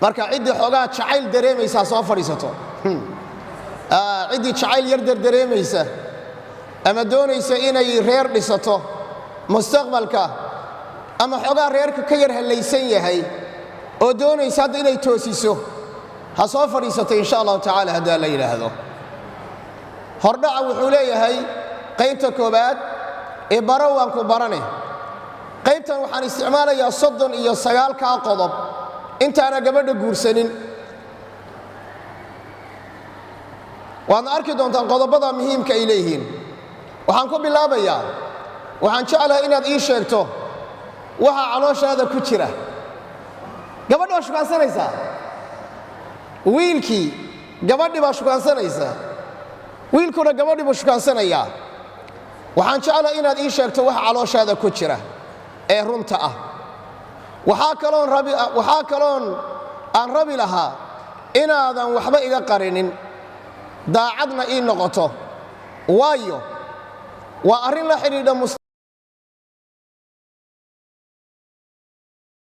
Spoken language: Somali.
marka cidii xogaa jacayl dareemaysa soo fadhiisato cidii jacayl yar dareemaysa ama doonaysa inay reer dhisato mustaqbalka ama xogaa reerka ka yar halaysan yahay oo doonaysa hadda inay toosiso ha soo fadhiisato insha Allah taala hadaa la yiraahdo hordhaca wuxuu leeyahay qaybta koobaad ee barawaan ku barane qaybtan waxaan isticmaalayaa 39 ka qodob intaana gabadha guursanin waan arki doontaan qodobada muhiimka ay leeyihiin waxaan ku bilaabayaa waxaan jeclahay inaad ii sheegto waxa calooshaada ku jira gabadha waa shukaansanaysa wiilkii gabadhi baa shukaansanaysa wiilkuna gabadhi buu shukaansanaya waxaan jeclahay inaad ii sheegto waxa calooshaada ku jira ee runta ah waxa kaloon aan rabi lahaa inaadan waxba iga qarinin daacadna ii noqoto waayo waa arrin la xiriidha